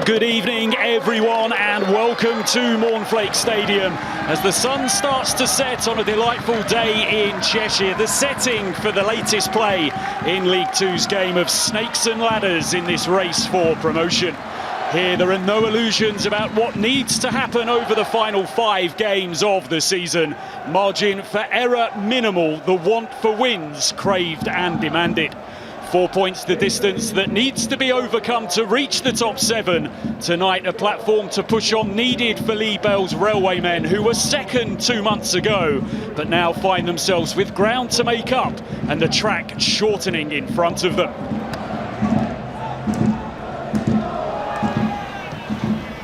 Good evening, everyone, and welcome to Mournflake Stadium as the sun starts to set on a delightful day in Cheshire. The setting for the latest play in League Two's game of snakes and ladders in this race for promotion. Here there are no illusions about what needs to happen over the final 5 games of the season. Margin for error minimal, the want for wins craved and demanded. 4 points the distance that needs to be overcome to reach the top 7. Tonight a platform to push on needed for Lee Bell's Railwaymen, who were second 2 months ago, but now find themselves with ground to make up and the track shortening in front of them.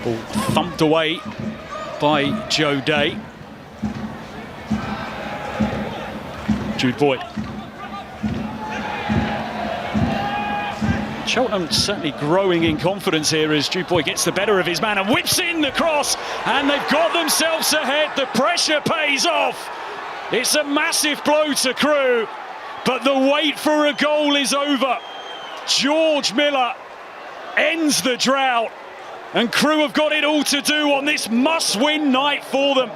Ball thumped away by Joe Day. Jude Boyd. Cheltenham certainly growing in confidence here as Jude Boyd gets the better of his man and whips in the cross, and they've got themselves ahead. The pressure pays off. It's a massive blow to Crewe, but the wait for a goal is over. George Miller ends the drought, and Crewe have got it all to do on this must-win night for them.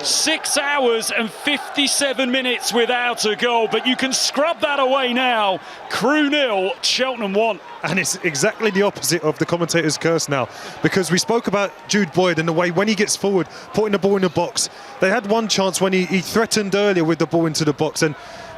6 hours and 57 minutes without a goal, but you can scrub that away now. Crewe 0, Cheltenham 1. And it's exactly the opposite of the commentator's curse now, because we spoke about Jude Boyd and the way when he gets forward, putting the ball in the box. They had one chance when he threatened earlier with the ball into the box, and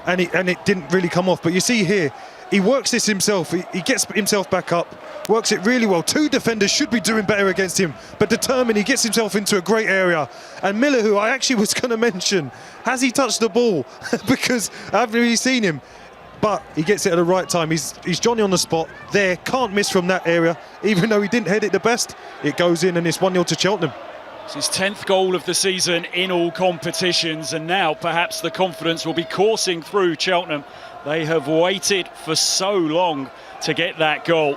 it didn't really come off. But you see here, he works this himself. He gets himself back up, works it really well. 2 defenders should be doing better against him, but determined, he gets himself into a great area. And Miller, who I actually was going to mention, has he touched the ball? Because I haven't really seen him, but he gets it at the right time. He's Johnny on the spot there, can't miss from that area. Even though he didn't head it the best, it goes in, and it's 1-0 to Cheltenham. It's his 10th goal of the season in all competitions, and now perhaps the confidence will be coursing through Cheltenham. They have waited for so long to get that goal.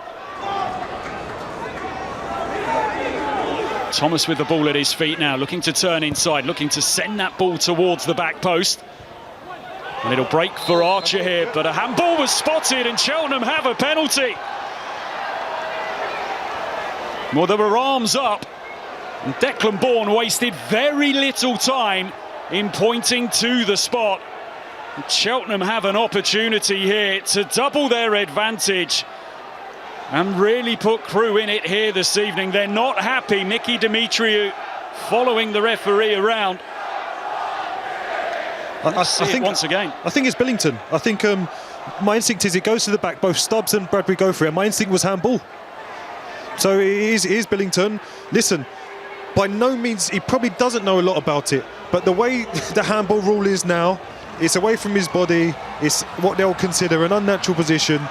Thomas with the ball at his feet now, looking to turn inside, looking to send that ball towards the back post. A little break for Archer here, but a handball was spotted and Cheltenham have a penalty. Well, there were arms up, and Declan Bourne wasted very little time in pointing to the spot. Cheltenham have an opportunity here to double their advantage and really put Crewe in it here this evening. They're not happy. Mickey Demetriou following the referee around. I think once again. I think it's Billington. I think my instinct is it goes to the back. Both Stubbs and Bradbury go for it. My instinct was handball. So it is Billington. Listen, by no means, he probably doesn't know a lot about it, but the way the handball rule is now, it's away from his body. It's what they'll consider an unnatural position,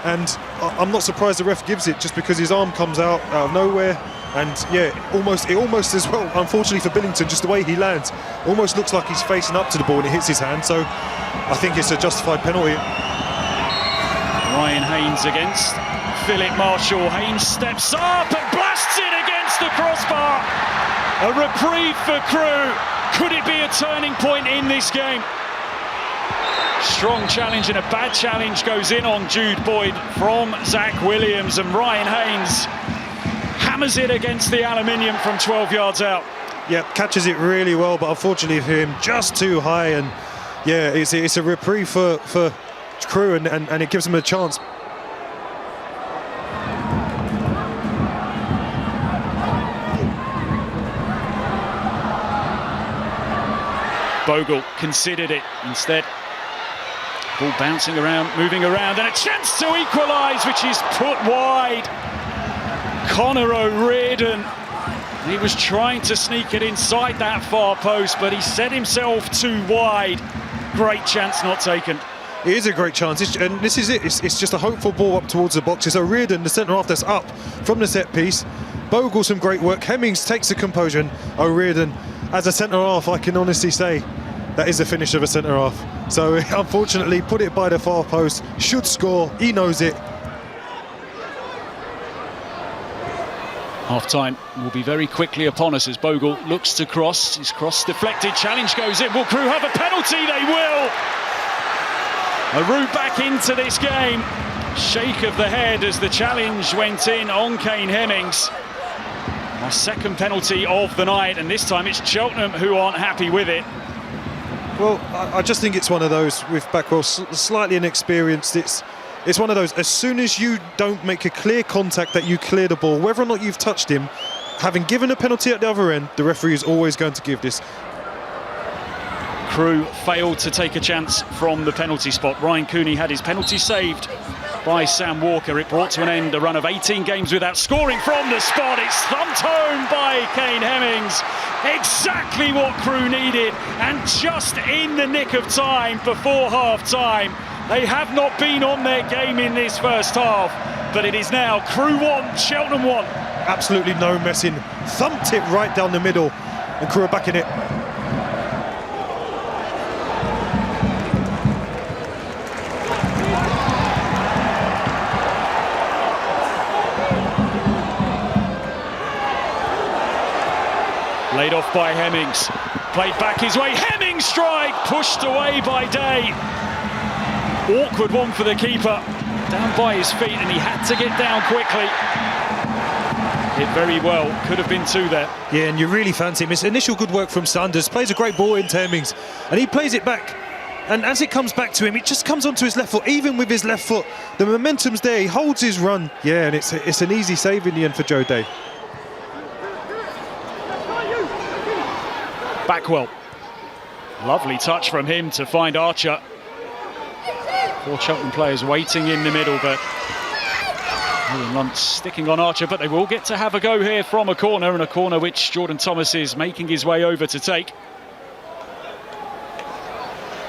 and I'm not surprised the ref gives it just because his arm comes out of nowhere. And yeah, it almost as well, unfortunately for Billington, just the way he lands, almost looks like he's facing up to the ball and it hits his hand. So I think it's a justified penalty. Ryan Haynes against Philip Marshall. Haynes steps up and blasts it against the crossbar. A reprieve for Crewe. Could it be a turning point in this game? Strong challenge, and a bad challenge goes in on Jude Boyd from Zach Williams, and Ryan Haynes hammers it against the aluminium from 12 yards out. Yeah, catches it really well, but unfortunately for him, just too high. And yeah, it's a reprieve for Crewe, and it gives him a chance. Bogle considered it instead. Ball bouncing around, moving around, and a chance to equalise, which is put wide. Connor O'Riordan, he was trying to sneak it inside that far post, but he set himself too wide. Great chance not taken. It is a great chance, and this is it. It's just a hopeful ball up towards the box. It's O'Riordan, the centre-half, that's up from the set piece. Bogle, some great work. Hemmings takes the composure, and O'Riordan, as a centre-half, I can honestly say, that is the finish of a centre-half. So unfortunately, put it by the far post, should score, he knows it. Half-time will be very quickly upon us as Bogle looks to cross. His cross deflected, challenge goes in. Will Crewe have a penalty? They will! A route back into this game. shake of the head as the challenge went in on Kane Hemmings. Our second penalty of the night, and this time it's Cheltenham who aren't happy with it. Well, I just think it's one of those with Backwell slightly inexperienced. It's one of those, as soon as you don't make a clear contact that you clear the ball, whether or not you've touched him, having given a penalty at the other end, the referee is always going to give this. Crewe failed to take a chance from the penalty spot. Ryan Cooney had his penalty saved by Sam Walker. It brought to an end a run of 18 games without scoring from the spot. It's thumped home by Kane Hemmings. Exactly what Crewe needed, and just in the nick of time before half-time. They have not been on their game in this first half, but it is now Crewe 1, Cheltenham 1. Absolutely no messing. Thumped it right down the middle, and Crewe are back in it. Laid off by Hemmings, played back his way, Hemmings strike, pushed away by Day. Awkward one for the keeper, down by his feet, and he had to get down quickly. It very well could have been two there. Yeah, and you really fancy him. It's initial good work from Sanders, plays a great ball into Hemmings, and he plays it back. And as it comes back to him, it just comes onto his left foot. Even with his left foot, the momentum's there, he holds his run. Yeah, and it's an easy save in the end for Joe Day. Backwell, lovely touch from him to find Archer. 4 Cheltenham players waiting in the middle, but Owen Luntz sticking on Archer, but they will get to have a go here from a corner, and a corner which Jordan Thomas is making his way over to take.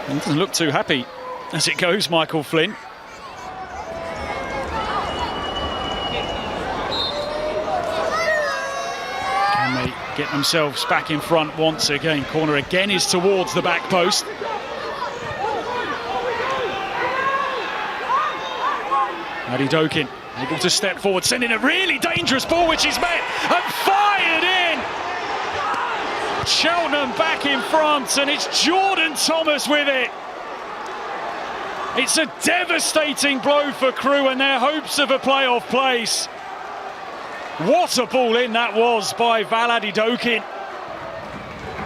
He doesn't look too happy as it goes, Michael Flynn. Can they get themselves back in front once again? Corner again is towards the back post. Addy Dokin able to step forward, sending a really dangerous ball which is met and fired in. Cheltenham back in front, and it's Jordan Thomas with it. It's a devastating blow for Crewe and their hopes of a playoff place. What a ball in that was by Addy Dokin.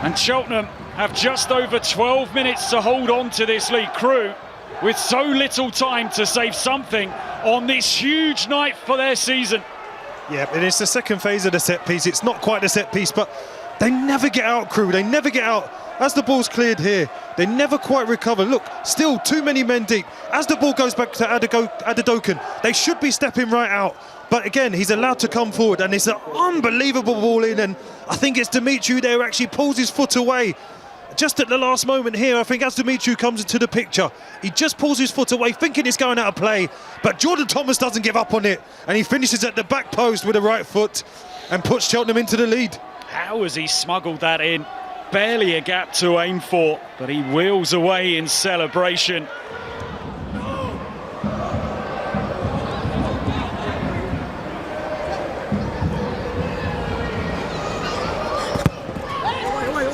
And Cheltenham have just over 12 minutes to hold on to this lead. Crewe with so little time to save something on this huge night for their season. Yeah, and it's the second phase of the set piece. It's not quite a set piece, but they never get out, Crewe. They never get out. As the ball's cleared here, they never quite recover. Look, still too many men deep. As the ball goes back to Adedokin, they should be stepping right out. But again, he's allowed to come forward, and it's an unbelievable ball in. And I think it's Dimitru there who actually pulls his foot away. Just at the last moment here, I think as Dimitru comes into the picture, he just pulls his foot away, thinking it's going out of play. But Jordan Thomas doesn't give up on it, and he finishes at the back post with the right foot and puts Cheltenham into the lead. How has he smuggled that in? Barely a gap to aim for, but he wheels away in celebration.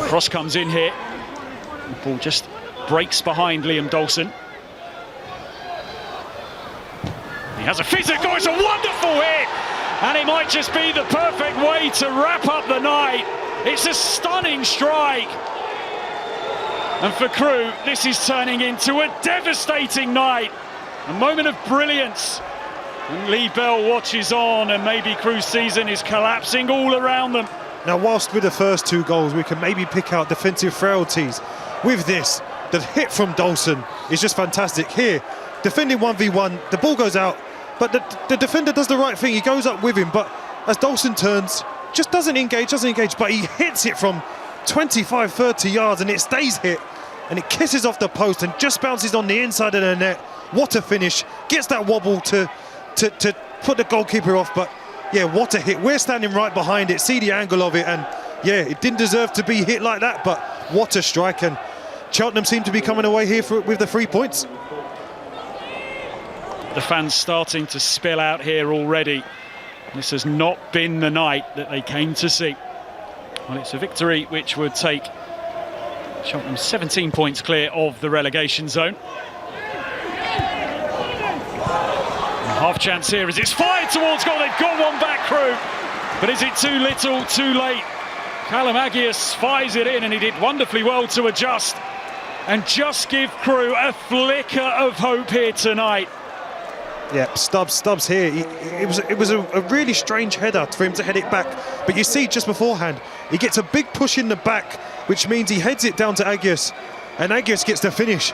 Cross comes in here. The ball just breaks behind Liam Dawson. He has a physical, it's a wonderful hit! And it might just be the perfect way to wrap up the night. It's a stunning strike. And for Crewe, this is turning into a devastating night. A moment of brilliance. And Lee Bell watches on, and maybe Crewe's season is collapsing all around them. Now, whilst with the first 2 goals, we can maybe pick out defensive frailties. With this, the hit from Dawson is just fantastic. Here, defending 1v1, the ball goes out, but the defender does the right thing. He goes up with him, but as Dawson turns, just doesn't engage, but he hits it from 25, 30 yards, and it stays hit, and it kisses off the post and just bounces on the inside of the net. What a finish. Gets that wobble to put the goalkeeper off, but yeah, what a hit. We're standing right behind it, see the angle of it, and yeah, it didn't deserve to be hit like that, but what a strike. And Cheltenham seem to be coming away here with the 3 points. The fans starting to spill out here already. This has not been the night that they came to see. Well, it's a victory which would take Cheltenham 17 points clear of the relegation zone. Half chance here as it's fired towards goal. They've got one back, Crewe. But is it too little, too late? Callum Agius fires it in, and he did wonderfully well to adjust and just give Crewe a flicker of hope here tonight. Yeah, Stubbs here. It was a really strange header for him to head it back. But you see just beforehand, he gets a big push in the back, which means he heads it down to Agius, and Agius gets the finish.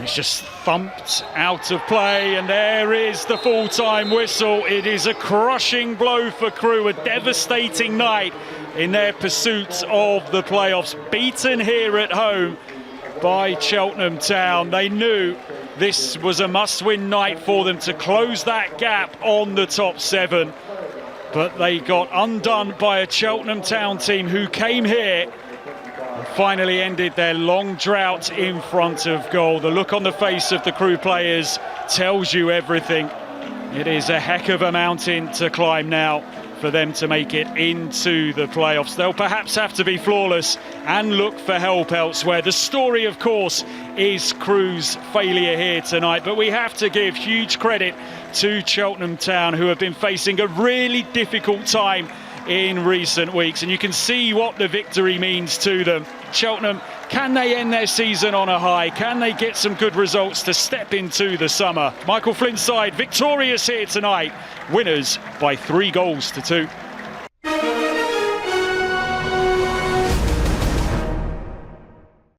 It's just thumped out of play, and there is the full-time whistle. It is a crushing blow for Crewe, a devastating night in their pursuit of the playoffs. Beaten here at home by Cheltenham Town. They knew this was a must-win night for them to close that gap on the top 7. But they got undone by a Cheltenham Town team who came here and finally ended their long drought in front of goal. The look on the face of the Crewe players tells you everything. It is a heck of a mountain to climb now for them to make it into the playoffs. They'll perhaps have to be flawless and look for help elsewhere. The story, of course, is Crewe's failure here tonight, but we have to give huge credit to Cheltenham Town, who have been facing a really difficult time in recent weeks, and you can see what the victory means to them. Cheltenham, can they end their season on a high? Can they get some good results to step into the summer? Michael Flynn's side victorious here tonight, winners by 3 goals to 2.